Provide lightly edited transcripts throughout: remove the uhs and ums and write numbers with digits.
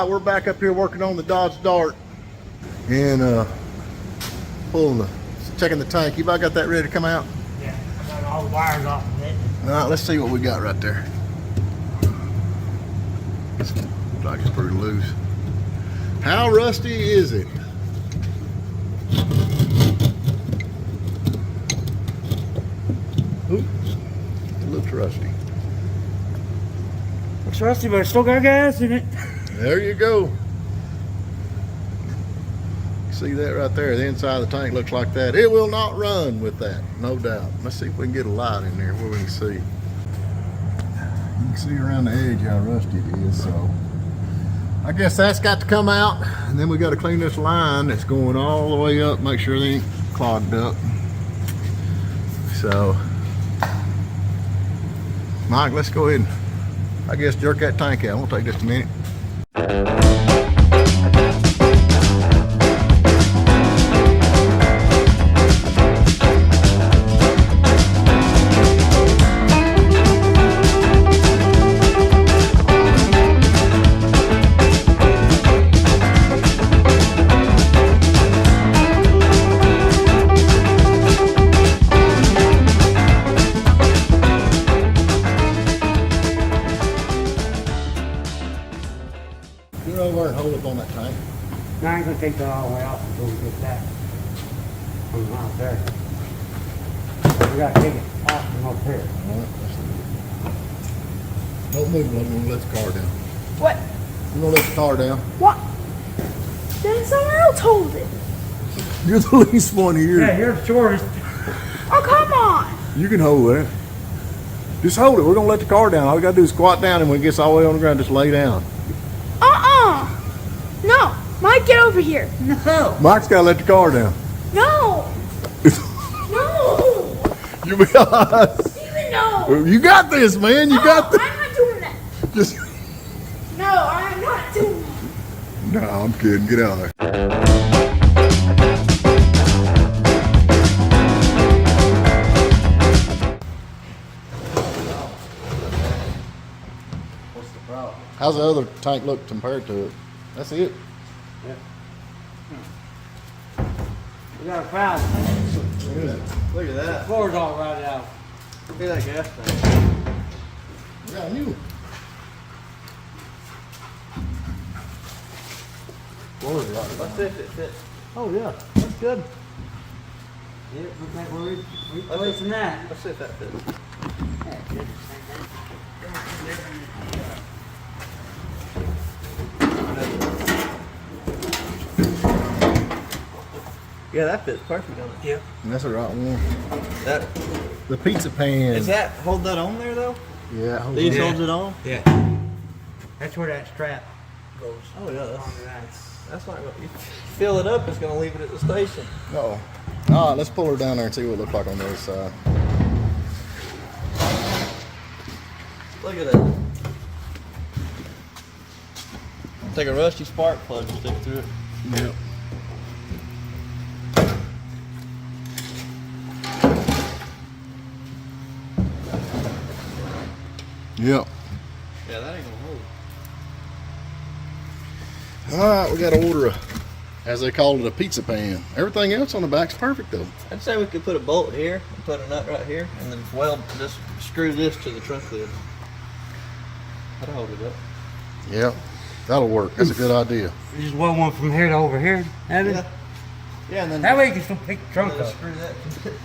right, we're back up here working on the Dodge Dart and checking the tank. You about got that ready to come out? Yeah, I got all the wires off of it. All right, let's see what we got right there. Looks like it's pretty loose. How rusty is it? Ooh, it looks rusty. It's rusty, but it's still got gas in it. There you go. See that right there? The inside of the tank looks like that. It will not run with that, no doubt. Let's see if we can get a light in there where we can see. You can see around the edge how rusty it is, so I guess that's got to come out, and then we got to clean this line that's going all the way up, make sure they ain't clogged up. So, Mike, let's go ahead and, I guess, jerk that tank out. It'll take just a minute. Get over and hold up on that tank. Now I ain't gonna take that all the way off until we get that from out there. We gotta take it off from up here. All right, don't move, we're gonna let the car down. What? We're gonna let the car down. What? Then someone else hold it. You're the least one here. Yeah, you're the shortest. Oh, come on. You can hold that. Just hold it. We're gonna let the car down. All we gotta do is squat down, and when it gets all the way on the ground, just lay down. No. Mike, get over here. No. Mike's gotta let the car down. No. No. You be honest. Steven, no. You got this, man. You got this. I'm not doing that. Just. No, I'm not doing that. No, I'm kidding. Get out of there. What's the problem? How's the other tank look compared to it? That's it. Yeah. We got a foul. Look at that. Floor's all rotted out. Look at that gas tank. We got a new. Floor's right. Let's see if it fits. Oh yeah, that's good. Yeah, looks like we're replacing that. Let's see if that fits. Yeah, that fits perfect on it. Yep. And that's the right one. That The pizza pan. is that hold that on there though? Yeah. hold These on. holds it on? Yeah. That's where that strap goes. Oh yeah, Onto that. that's not gonna you fill it up, it's gonna leave it at the station. Uh-oh. All right, let's pull her down there and see what it looks like on the other side. Look at that. Take a rusty spark plug and stick through it. Yep. Yep. Yeah, that ain't gonna hold. All right, we got to order a, as they call it, a pizza pan. Everything else on the back's perfect though. I'd say we could put a bolt here and put a nut right here and then weld just screw this to the trunk lid. That'll hold it up. Yeah, that'll work. That's a good idea. You just weld one from here to over here. Have it? Yeah. Yeah, and then That way you can still pick the trunk just up. screw that.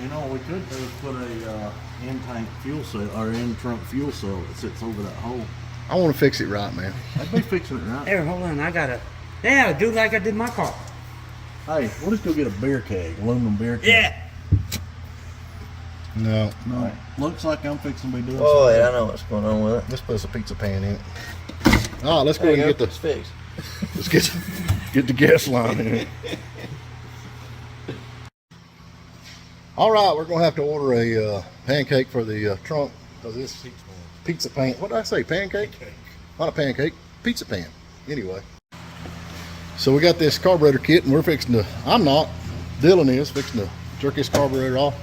You know, what we could do is put a in-tank fuel cell or in-trunk fuel cell that sits over that hole. I want to fix it right, man. I'd be fixing it right. Here, hold on. I gotta do like I did my car. Hey, we'll just go get a beer keg, aluminum beer keg. Yeah. No, No, looks like I'm fixing to be doing Oh something. yeah, I know what's going on with it. let's put a pizza pan in it. All right, let's go There ahead you and go. get It's fixed. let's get the gas line in it. All right, we're gonna have to order a pancake for the trunk because this pizza pan. What did I say? Pancake? Not a pancake. Pizza pan. Anyway. So we got this carburetor kit, and we're fixing to. I'm not. Dylan is fixing to jerk this carburetor off,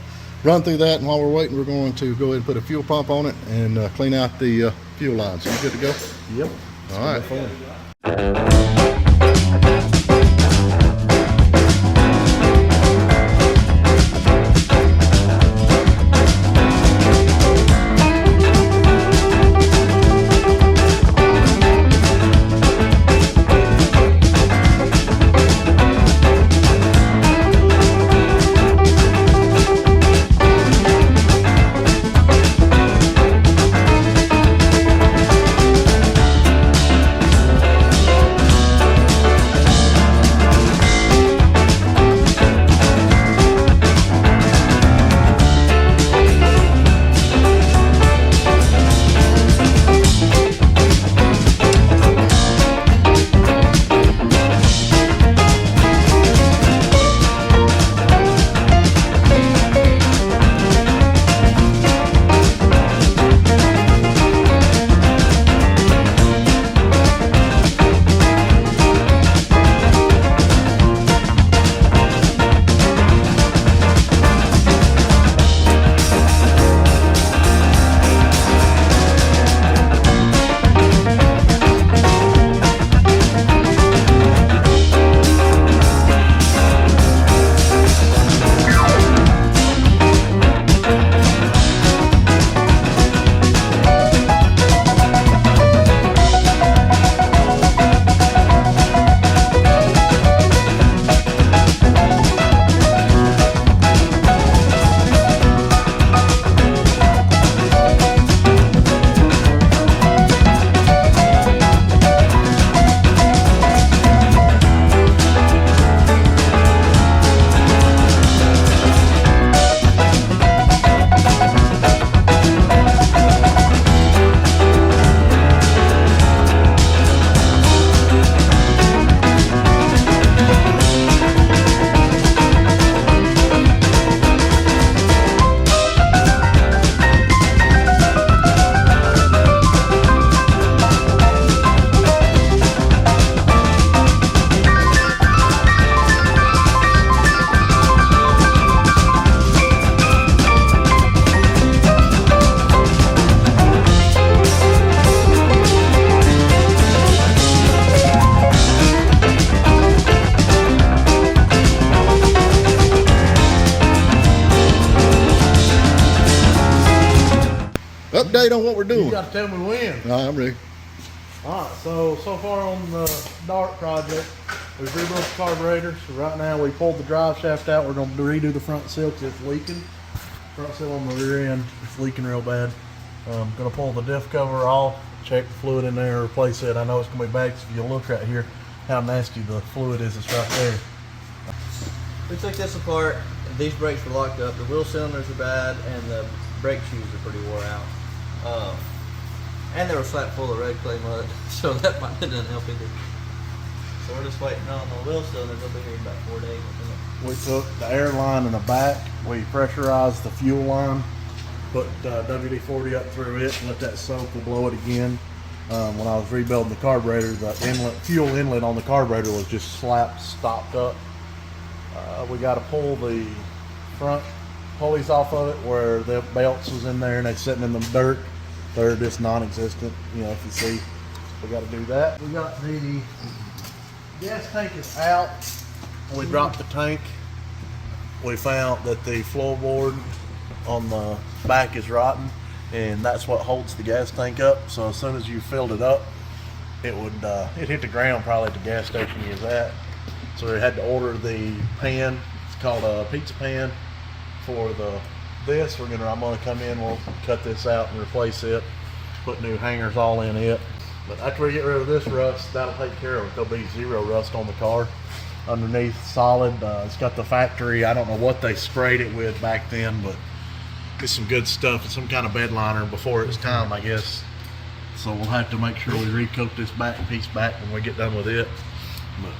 run through that, and while we're waiting, we're going to go ahead and put a fuel pump on it and clean out the fuel line. So you good to go? Yep. All right. Update on what we're doing. You gotta tell me when. All right, I'm ready. Alright, so far on the Dart project, we've rebuilt the carburetor. So right now we pulled the drive shaft out. We're gonna redo the front seal because it's leaking. Front seal on the rear end, it's leaking real bad. Gonna pull the diff cover off, check the fluid in there, replace it. I know it's gonna be bad, 'cause if you look right here, how nasty the fluid is, it's right there. We took this apart. These brakes were locked up. The wheel cylinders are bad, and the brake shoes are pretty wore out. And they were flat full of red clay mud, so that might have done help either. So we're just waiting on the wheel cylinders. They'll be here in about 4 days. We took the air line in the back, we pressurized the fuel line, put WD-40 up through it, and let that soak. We'll blow it again. When I was rebuilding the carburetor, the fuel inlet on the carburetor was just stopped up. We got to pull the front pulleys off of it where the belts was in there and they're sitting in the dirt. They're just non-existent, you know, if you see. We got to do that. We got the gas tank is out. When we dropped the tank, we found that the floorboard on the back is rotten, and that's what holds the gas tank up. So as soon as you filled it up, it would it hit the ground probably at the gas station you was at. So we had to order the pan. It's called a pizza pan for this. I'm gonna come in, we'll cut this out and replace it, put new hangers all in it. But after we get rid of this rust, that'll take care of it. There'll be zero rust on the car. Underneath solid, it's got the factory, I don't know what they sprayed it with back then, but it's some good stuff. It's some kind of bed liner before its time, I guess. So we'll have to make sure we recoat this piece back when we get done with it. But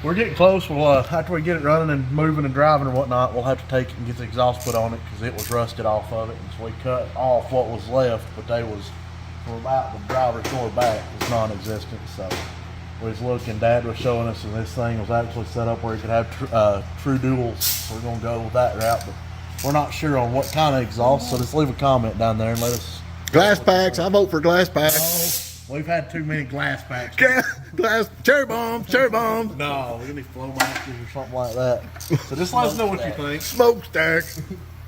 we're getting close. We'll after we get it running and moving and driving and whatnot, we'll have to take it and get the exhaust put on it because it was rusted off of it. And so we cut off what was left, but they was from about the driver's door back was non-existent. So we was looking. Dad was showing us, and this thing was actually set up where you could have true duals. We're gonna go with that route, but we're not sure on what kind of exhaust. So just leave a comment down there and let us. Glass packs. I vote for glass packs. Oh, we've had too many glass packs. Glass, cherry bombs, cherry bombs. No, any flow matches or something like that. So just let us know what you think. Smokestack.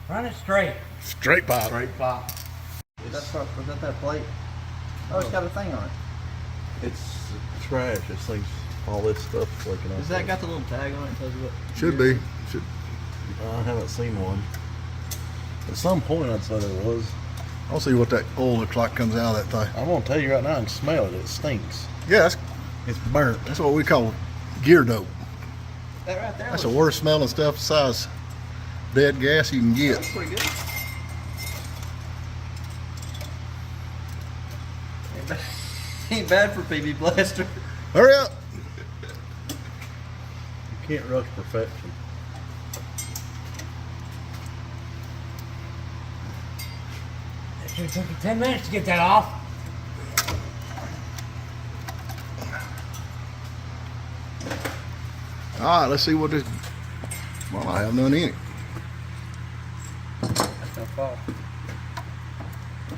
Run it straight. Straight pop. Straight pop. Was that plate? Oh, it's got a thing on it. It's trash. This thing's all this stuff flaking off. Has that got the little tag on it that tells you what? Should be. Should. I haven't seen one. At some point, I'd say there was. I'll see what that oil looks like comes out of that thing. I'm gonna tell you right now, I can smell it. It stinks. Yeah, it's burnt. That's what we call gear dope. That right there That's was the worst smelling stuff besides dead gas you can get. pretty good. Ain't bad for PB Blaster. Hurry up. You can't rush perfection. It should have took you 10 minutes to get that off. All right, let's see what this. Well, I have none in it. That's gonna fall.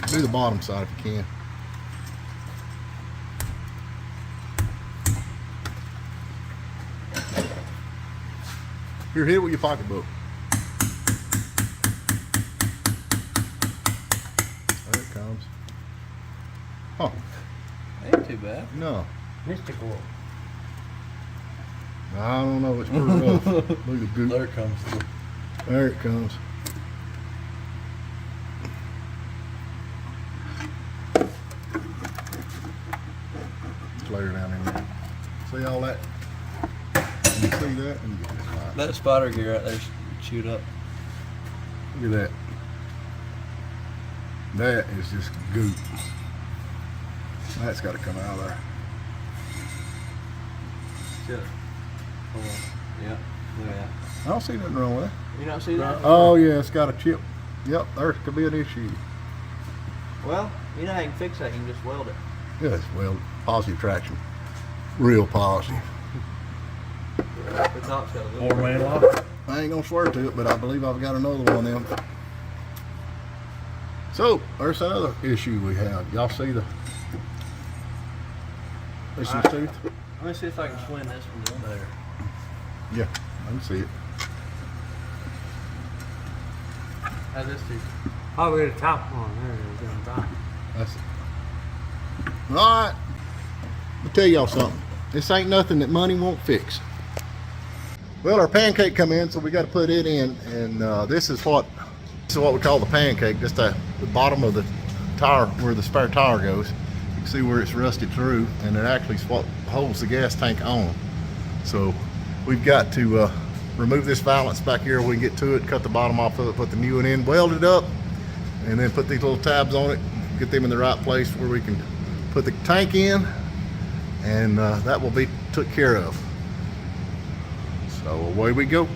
Do the bottom side if you can. Here, hit it with your pocketbook. There it comes. Oh, Ain't too bad. no. Mystical. I don't know. It's pretty rough. Look at the goop. There it comes. There it comes. Just lay her down in there. See all that? You see that? Let me get this light. That spotter gear right there's chewed up. Look at that. That is just goop. That's got to come out of there. Shit. Hold on. Yeah. Look at that. I don't see nothing wrong with it. You don't see that? Oh yeah, it's got a chip. Yep, there could be an issue. Well, you know how you can fix that. You can just weld it. Yes, well, positive traction. Real positive. The top's got a little. 4-man lock. I ain't gonna swear to it, but I believe I've got another one of them. So, there's another issue we have. Y'all see the some tooth? Let me see if I can swing this one down there. Yeah, I can see it. How's this tooth? Probably the top one. There it is on top. That's it. All right. Let me tell y'all something. This ain't nothing that money won't fix. Well, our pancake come in, so we got to put it in, and this is what we call the pancake. Just the bottom of the tire where the spare tire goes. You can see where it's rusted through, and it actually is what holds the gas tank on. So we've got to remove this valance back here. We can get to it, cut the bottom off of it, put the new one in, weld it up, and then put these little tabs on it, get them in the right place where we can put the tank in, and that will be took care of. So away we go.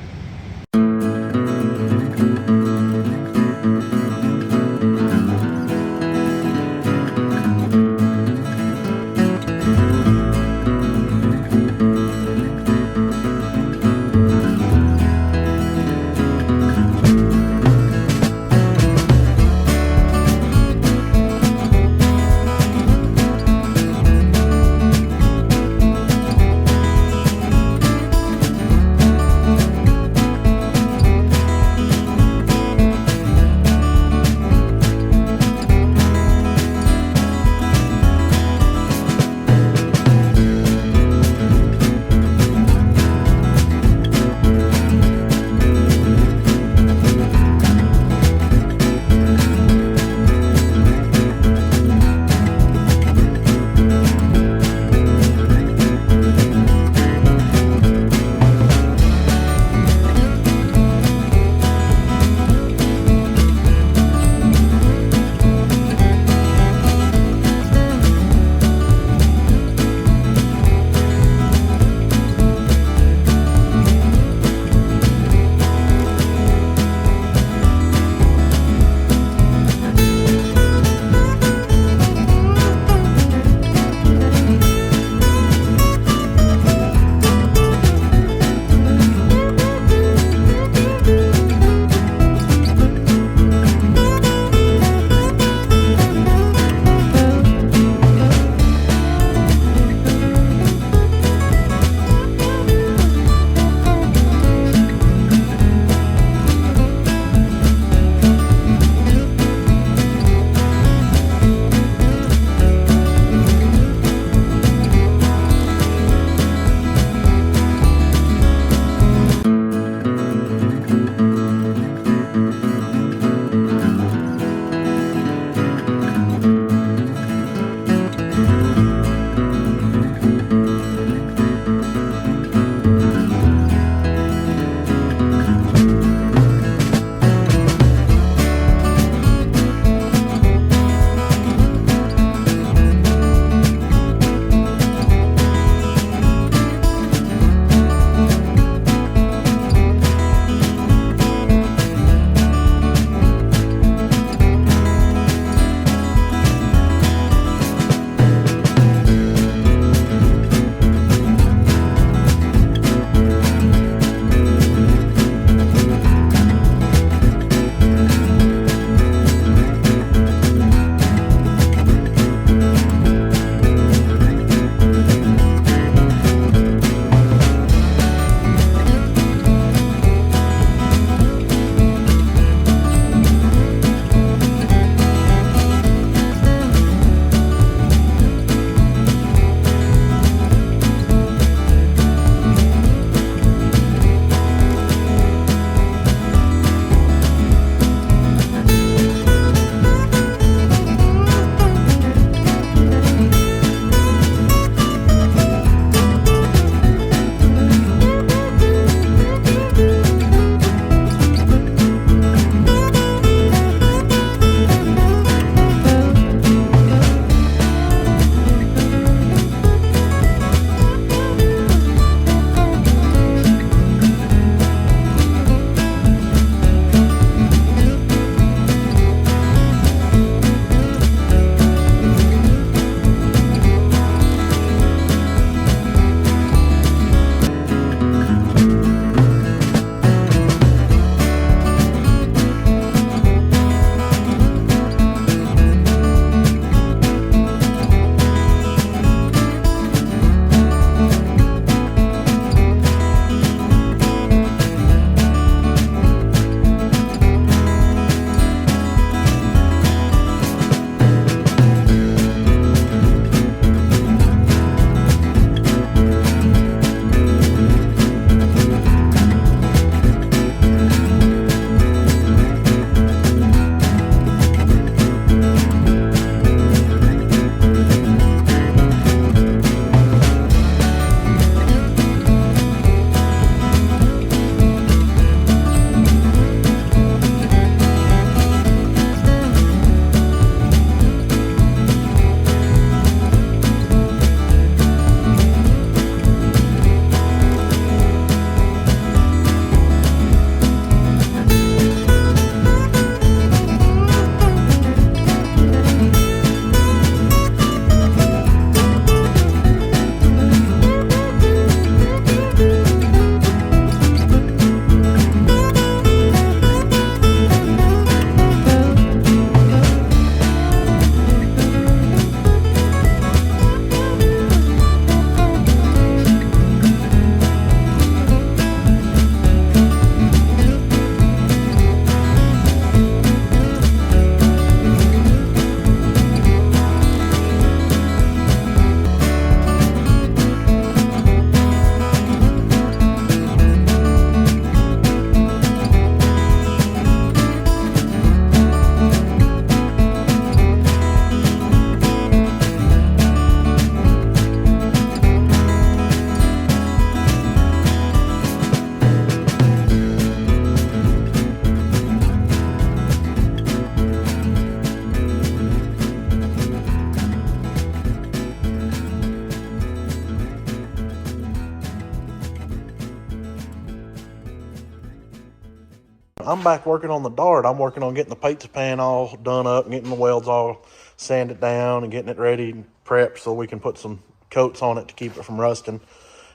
I'm back working on the Dart. I'm working on getting the pizza pan all done up, getting the welds all sanded down and getting it ready and prepped so we can put some coats on it to keep it from rusting.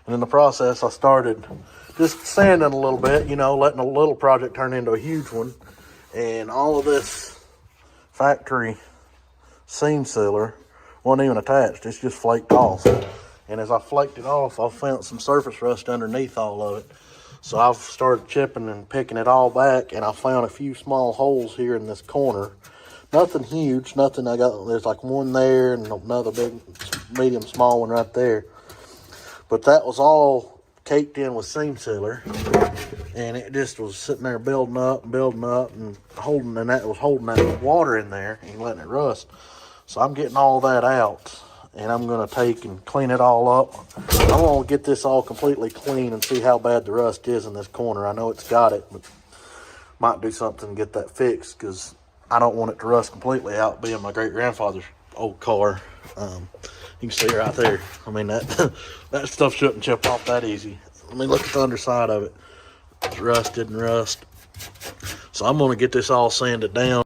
And in the process, I started just sanding a little bit, you know, letting a little project turn into a huge one. And all of this factory seam sealer wasn't even attached. It's just flaked off. And as I flaked it off, I found some surface rust underneath all of it. So I've started chipping and picking it all back, and I found a few small holes here in this corner. Nothing huge, nothing there's like one there and another big, medium, small one right there. But that was all caked in with seam sealer, and it just was sitting there building up and holding that water in there and letting it rust. So I'm getting all that out, and I'm going to take and clean it all up. I'm going to get this all completely clean and see how bad the rust is in this corner. I know it's got it, but might do something to get that fixed, because I don't want it to rust completely out, being my great-grandfather's old car. You can see right there. I mean, that that stuff shouldn't chip off that easy. I mean, look at the underside of it. It's rusted and rust. So I'm going to get this all sanded down.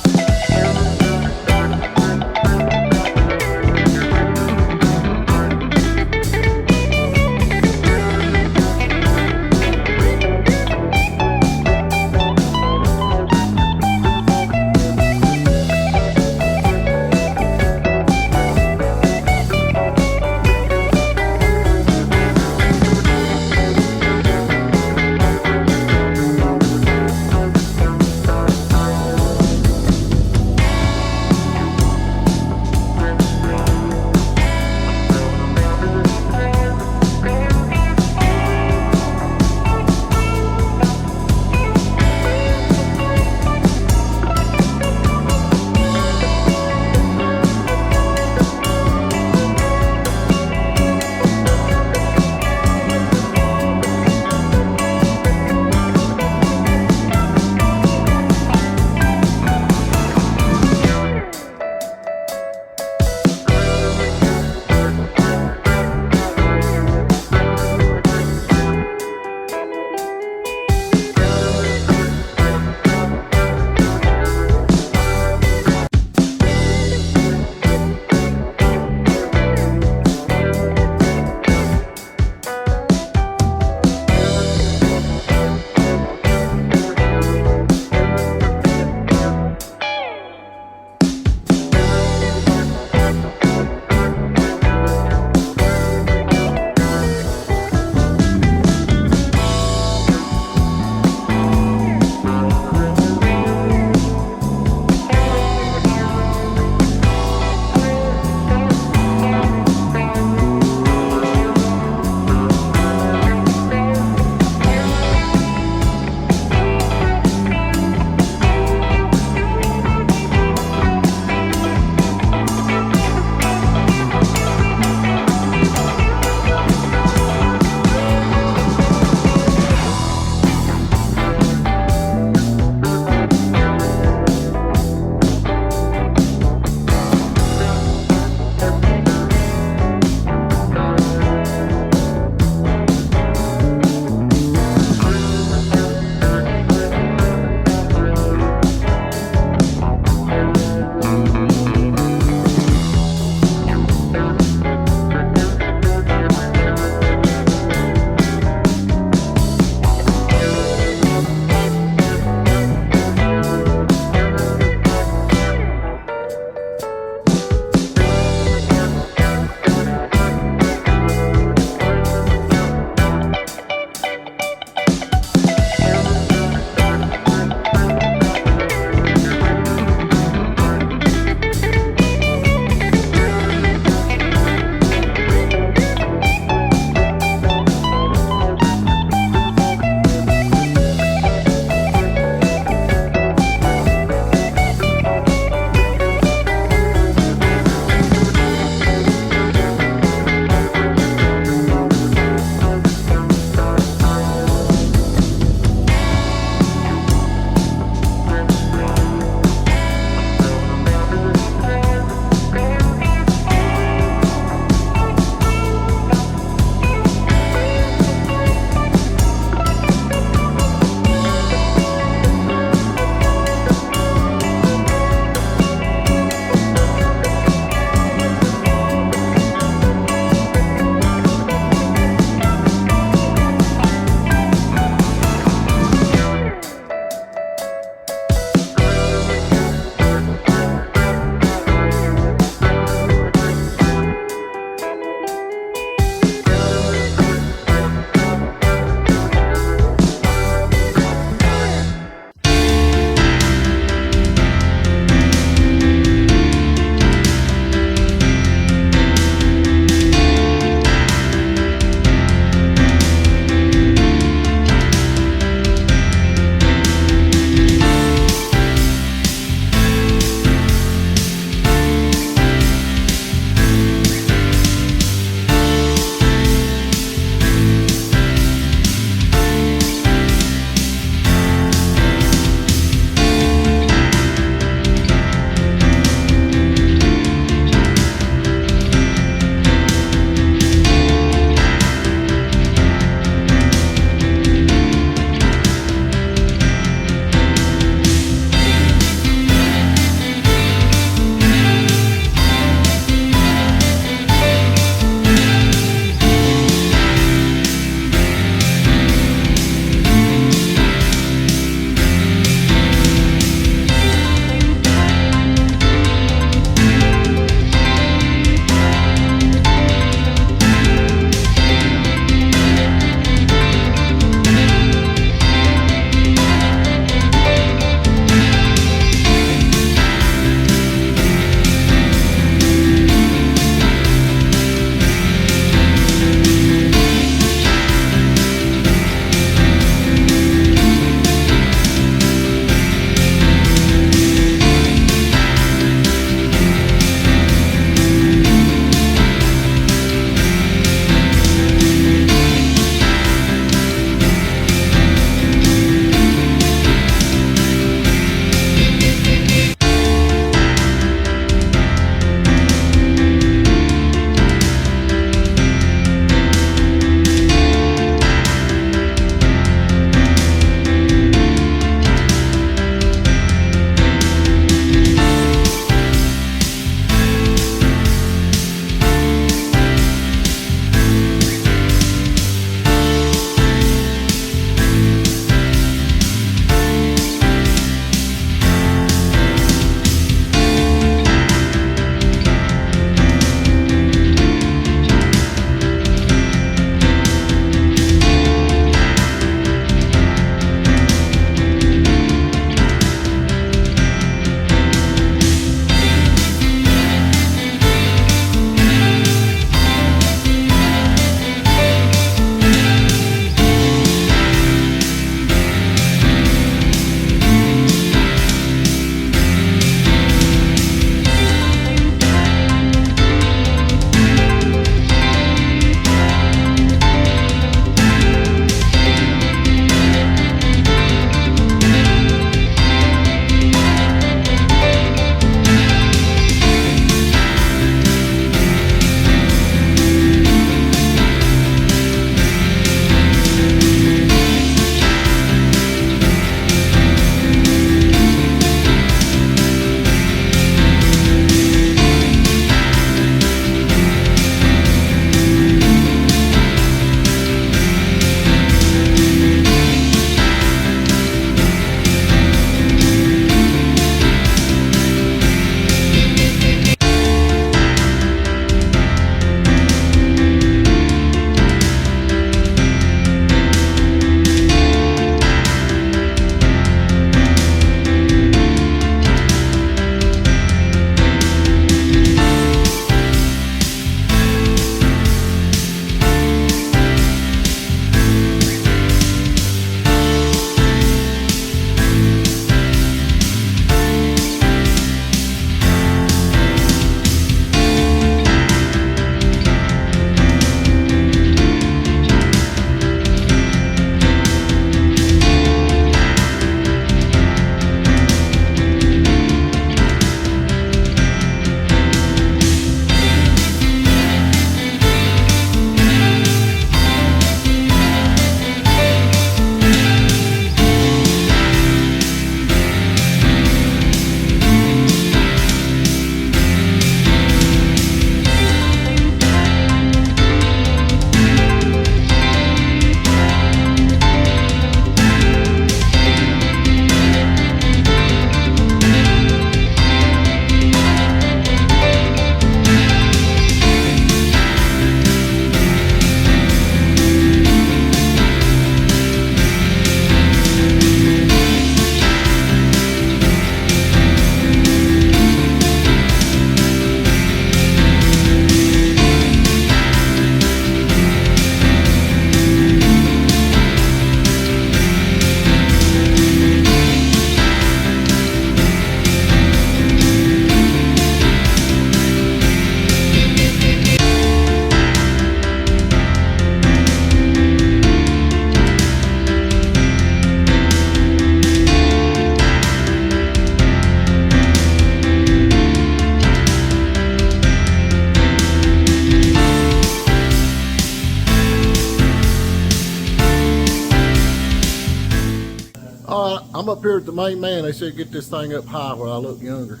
I'm up here at the main man. They said get this thing up high where I look younger.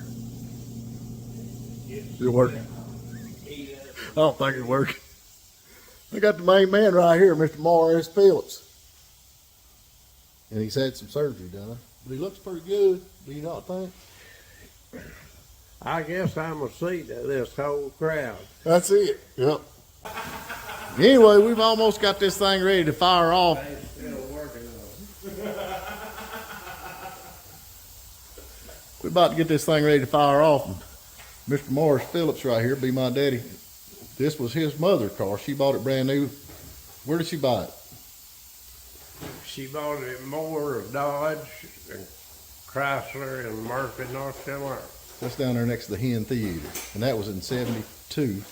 Is it working? I don't think it's working. I got the main man right here, Mr. Morris Phillips. And he's had some surgery done. But he looks pretty good. Do you not think? I guess I'm a seat of this whole crowd. That's it. Yep. Anyway, we've almost got this thing ready to fire off. Still working on it. We're about to get this thing ready to fire off. And Mr. Morris Phillips right here be my daddy. This was his mother's car. She bought it brand new. Where did she buy it? She bought it more of Dodge and Chrysler in Murphy, North Carolina. That's down there next to the Hen Theater. And that was in 72.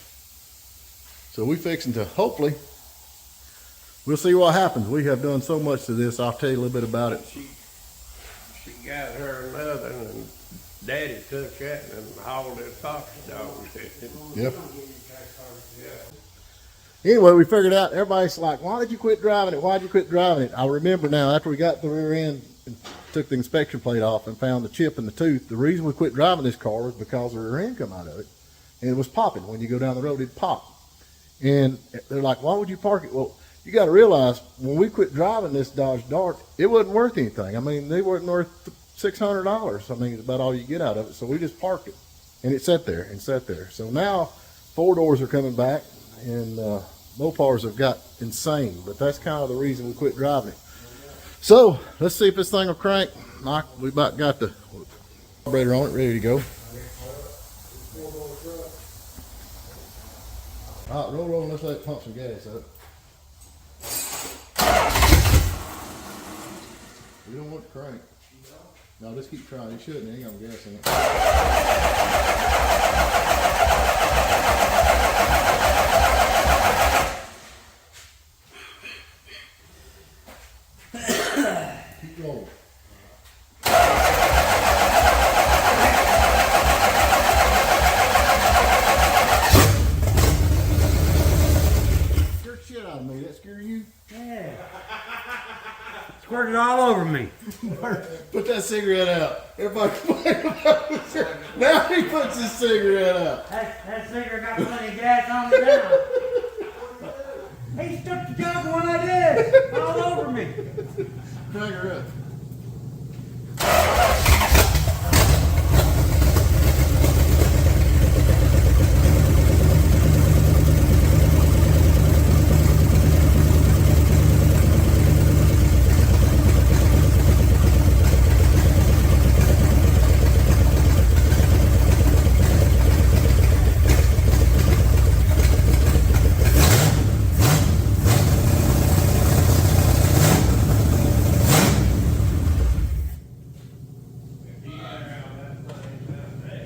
So we fixing to, hopefully, we'll see what happens. We have done so much to this. I'll tell you a little bit about it. She got her another, and Daddy took it and hauled his fox dogs in it. Yep. Anyway, we figured out, everybody's like, why did you quit driving it? Why'd you quit driving it? I remember now, after we got the rear end and took the inspection plate off and found the chip in the tooth, the reason we quit driving this car was because the rear end come out of it. And it was popping. When you go down the road, it'd pop. And they're like, why would you park it? Well, you got to realize, when we quit driving this Dodge Dart, it wasn't worth anything. I mean, they weren't worth $600. I mean, it's about all you get out of it. So we just parked it. And it sat there and sat there. So now, 4 doors are coming back. And Mopars have got insane, but that's kind of the reason we quit driving it. So let's see if this thing will crank. We about got the carburetor on it, ready to go. All right, roll, let's let it pump some gas up. We don't want to crank. No, just keep trying. You shouldn't. Ain't got no gas in it. Keep rolling. Scared shit out of me. That scare you? Yeah. Squirted all over me. Put that cigarette out. Everybody complain about it. Now he puts his cigarette out. That cigarette got plenty of gas on it now. He stuck the jug when I did. All over me. Crank her up.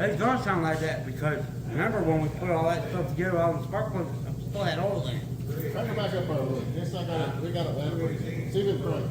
It's gonna sound like that because remember when we put all that stuff together, all the spark plugs, I still had oil in it. Crank her back up a little. This thing got it. We got it left. See if it crank.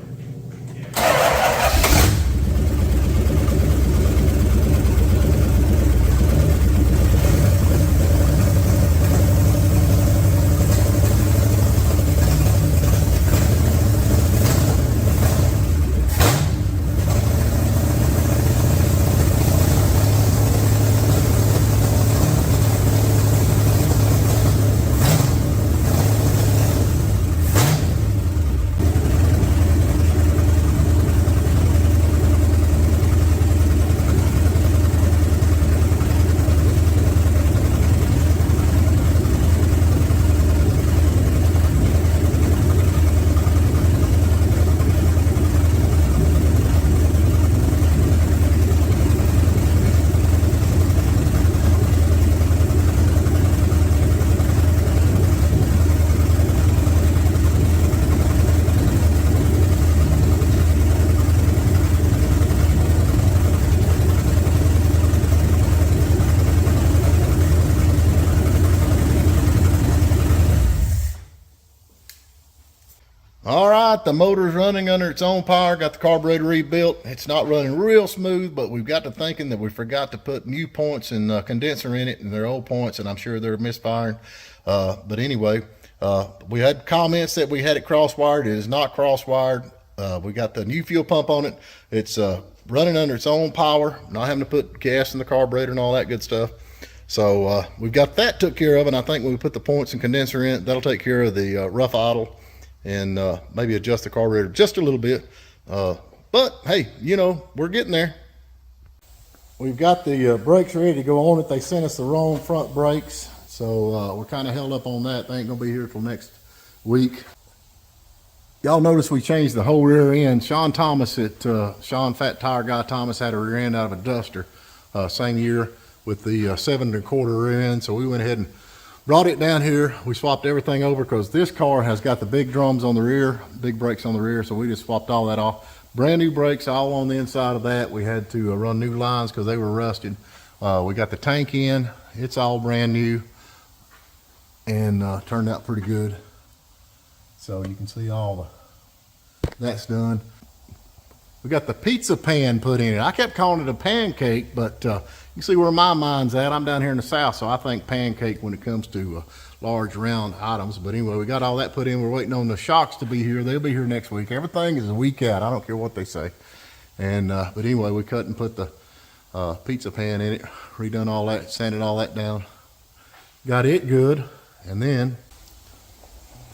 All right, the motor's running under its own power. Got the carburetor rebuilt. It's not running real smooth, but we've got to thinking that we forgot to put new points and condenser in it, and they're old points, and I'm sure they're misfiring. But anyway, we had comments that we had it crosswired. It is not crosswired. We got the new fuel pump on it. It's running under its own power, not having to put gas in the carburetor and all that good stuff. So we've got that took care of, and I think when we put the points and condenser in, that'll take care of the rough idle and maybe adjust the carburetor just a little bit. But hey, you know, we're getting there. We've got the brakes ready to go on it. They sent us the wrong front brakes, so we're kind of held up on that. They ain't gonna be here till next week. Y'all notice we changed the whole rear end. Sean Thomas at Sean Fat Tire Guy Thomas had a rear end out of a Duster same year with the 7 1/4 rear end. So we went ahead and brought it down here. We swapped everything over because this car has got the big drums on the rear, big brakes on the rear. So we just swapped all that off. Brand new brakes all on the inside of that. We had to run new lines because they were rusted. We got the tank in. It's all brand new and turned out pretty good. So you can see all that's done. We got the pizza pan put in it. I kept calling it a pancake, but you see where my mind's at. I'm down here in the South, so I think pancake when it comes to large round items. But anyway, we got all that put in. We're waiting on the shocks to be here. They'll be here next week. Everything is a week out. I don't care what they say. And but anyway, we cut and put the pizza pan in it, redone all that, sanded all that down, got it good, and then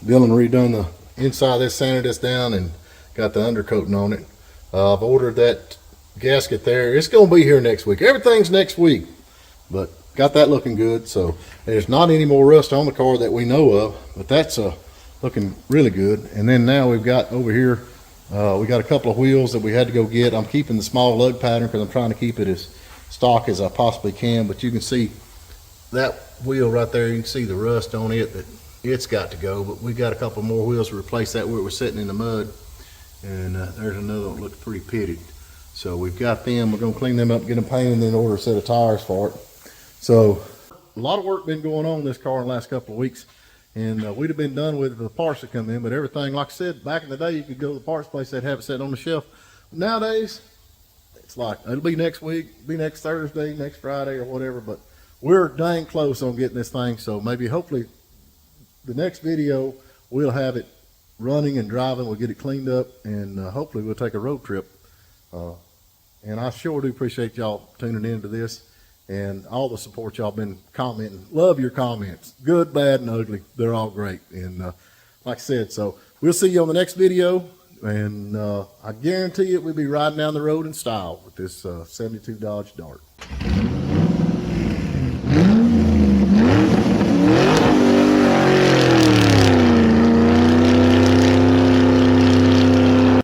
Dylan redone the inside of this, sanded this down, and got the undercoating on it. I've ordered that gasket there. It's going to be here next week. Everything's next week, but got that looking good. So there's not any more rust on the car that we know of, but that's looking really good. And then now we've got over here, we got a couple of wheels that we had to go get. I'm keeping the small lug pattern because I'm trying to keep it as stock as I possibly can, but you can see that wheel right there. You can see the rust on it, that it's got to go. But we got a couple more wheels to replace that where it was sitting in the mud. And there's another one that looks pretty pitted. So we've got them. We're going to clean them up, get them painted, and then order a set of tires for it. So a lot of work been going on in this car in the last couple of weeks, and we'd have been done with the parts that come in. But everything, like I said, back in the day, you could go to the parts place, they'd have it set on the shelf. Nowadays, it's like it'll be next week, be next Thursday, next Friday, or whatever. But we're dang close on getting this thing. So maybe, hopefully, the next video we'll have it running and driving. We'll get it cleaned up, and hopefully we'll take a road trip. And I sure do appreciate y'all tuning into this and all the support y'all been commenting. Love your comments, good, bad, and ugly. They're all great. And like I said, so we'll see you on the next video. And I guarantee it, we'll be riding down the road in style with this 72 Dodge Dart.